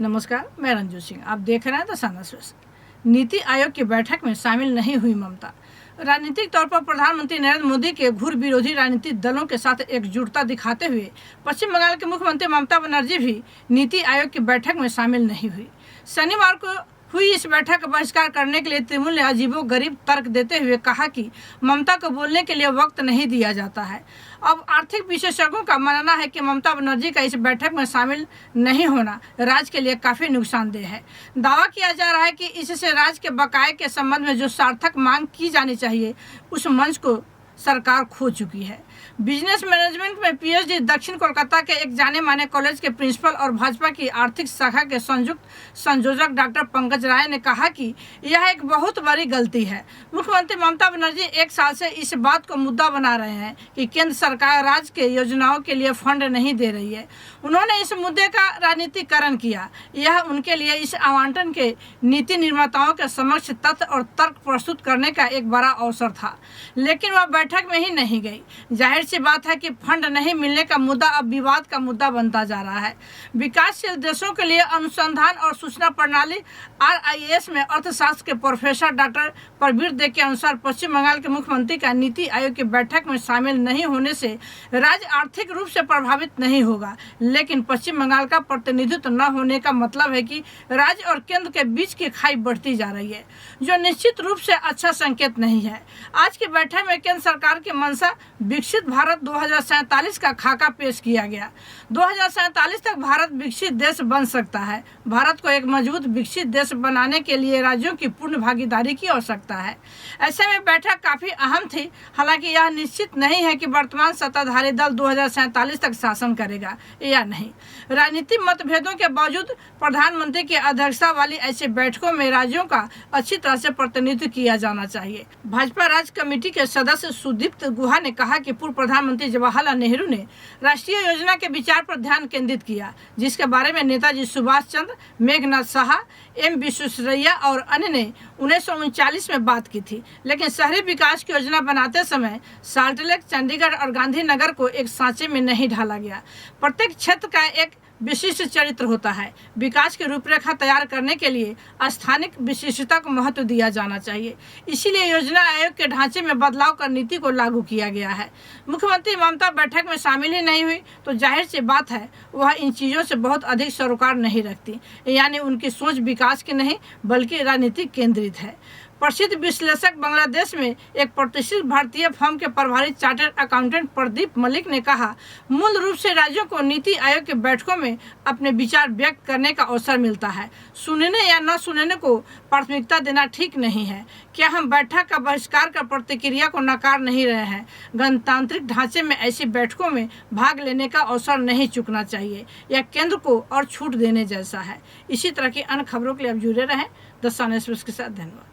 नमस्कार, मैं रंजू सिंह। आप देख रहे हैं the sun express. NITI Aayog की बैठक में शामिल नहीं हुई ममता। राजनीतिक तौर पर प्रधानमंत्री नरेंद्र मोदी के घूर विरोधी राजनीतिक दलों के साथ एकजुटता दिखाते हुए पश्चिम बंगाल के मुख्यमंत्री ममता बनर्जी भी नीति आयोग की बैठक में शामिल नहीं हुई। शनिवार को हुई इस बैठक का बहिष्कार करने के लिए तृणमूल ने अजीबोगरीब तर्क देते हुए कहा कि ममता को बोलने के लिए वक्त नहीं दिया जाता है। अब आर्थिक विशेषज्ञों का मानना है कि ममता बनर्जी का इस बैठक में शामिल नहीं होना राज्य के लिए काफी नुकसानदेह है। दावा किया जा रहा है कि इससे राज्य के बकाये के संबंध में जो सार्थक मांग की जानी चाहिए उस मंच को सरकार खो चुकी है। बिजनेस मैनेजमेंट में पीएचडी दक्षिण कोलकाता के एक जाने माने कॉलेज के प्रिंसिपल और भाजपा की आर्थिक शाखा के संयुक्त संयोजक डॉक्टर पंकज राय ने कहा कि यह एक बहुत बड़ी गलती है। मुख्यमंत्री ममता बनर्जी एक साल से इस बात को मुद्दा बना रहे हैं कि केंद्र सरकार राज्य के योजनाओं के लिए फंड नहीं दे रही है। उन्होंने इस मुद्दे का राजनीतिकरण किया। यह उनके लिए इस आवंटन के नीति निर्माताओं के समक्ष तथ्य और तर्क प्रस्तुत करने का एक बड़ा अवसर था, लेकिन वह बैठक में ही नहीं गई। जाहिर सी बात है कि फंड नहीं मिलने का मुद्दा अब विवाद का मुद्दा बनता जा रहा है। विकासशील देशों के लिए अनुसंधान और सूचना प्रणाली RIS में अर्थशास्त्र के प्रोफेसर डॉक्टर प्रवीर दे के अनुसार पश्चिम बंगाल के मुख्यमंत्री का नीति आयोग की बैठक में शामिल नहीं होने से राज्य आर्थिक रूप से प्रभावित नहीं होगा, लेकिन पश्चिम बंगाल का प्रतिनिधित्व न होने का मतलब है कि राज्य और केंद्र के बीच की खाई बढ़ती जा रही है, जो निश्चित रूप से अच्छा संकेत नहीं है। आज की बैठक में केंद्र सरकार की मंशा विकसित भारत 2047 का खाका पेश किया गया। 2047 तक भारत विकसित देश बन सकता है। भारत को एक मजबूत विकसित देश बनाने के लिए राज्यों की पूर्ण भागीदारी की आवश्यकता है। ऐसे में बैठक काफी अहम थी। हालांकि यह निश्चित नहीं है कि वर्तमान सत्ताधारी दल 2047 तक शासन करेगा या नहीं। राजनीतिक मतभेदों के बावजूद प्रधानमंत्री की अध्यक्षता वाली ऐसी बैठकों में राज्यों का अच्छी तरह से प्रतिनिधित्व किया जाना चाहिए। भाजपा राज्य कमेटी के सदस्य सुदीप्त गुहा ने कहा कि पूर्व प्रधानमंत्री जवाहरलाल नेहरू ने राष्ट्रीय योजना के विचार पर ध्यान केंद्रित किया, जिसके बारे में नेताजी सुभाष चंद्र, मेघनाथ साहा, M विश्वेश्वरैया और अन्य ने 1939 में बात की थी। लेकिन शहरी विकास की योजना बनाते समय साल्टलेक, चंडीगढ़ और गांधीनगर को एक सांचे में नहीं ढाला गया। प्रत्येक क्षेत्र का एक विशिष्ट चरित्र होता है। विकास की रूपरेखा तैयार करने के लिए स्थानिक विशिष्टता को महत्व दिया जाना चाहिए। इसीलिए योजना आयोग के ढांचे में बदलाव कर नीति को लागू किया गया है। मुख्यमंत्री ममता बैठक में शामिल ही नहीं हुई तो जाहिर सी बात है वह इन चीज़ों से बहुत अधिक सरोकार नहीं रखती, यानी उनकी सोच विकास की नहीं बल्कि राजनीतिक केंद्रित है। प्रसिद्ध विश्लेषक बांग्लादेश में एक प्रतिष्ठित भारतीय फर्म के प्रभारी चार्टर्ड अकाउंटेंट प्रदीप मलिक ने कहा, मूल रूप से राज्यों को नीति आयोग की बैठकों में अपने विचार व्यक्त करने का अवसर मिलता है। सुनने या न सुनने को प्राथमिकता देना ठीक नहीं है। क्या हम बैठक का बहिष्कार कर प्रतिक्रिया को नकार नहीं रहे हैं? गणतांत्रिक ढांचे में ऐसी बैठकों में भाग लेने का अवसर नहीं चूकना चाहिए। यह केंद्र को और छूट देने जैसा है। इसी तरह की अन्य खबरों के लिए आप जुड़े रहें द सन एक्सप्रेस के साथ। धन्यवाद।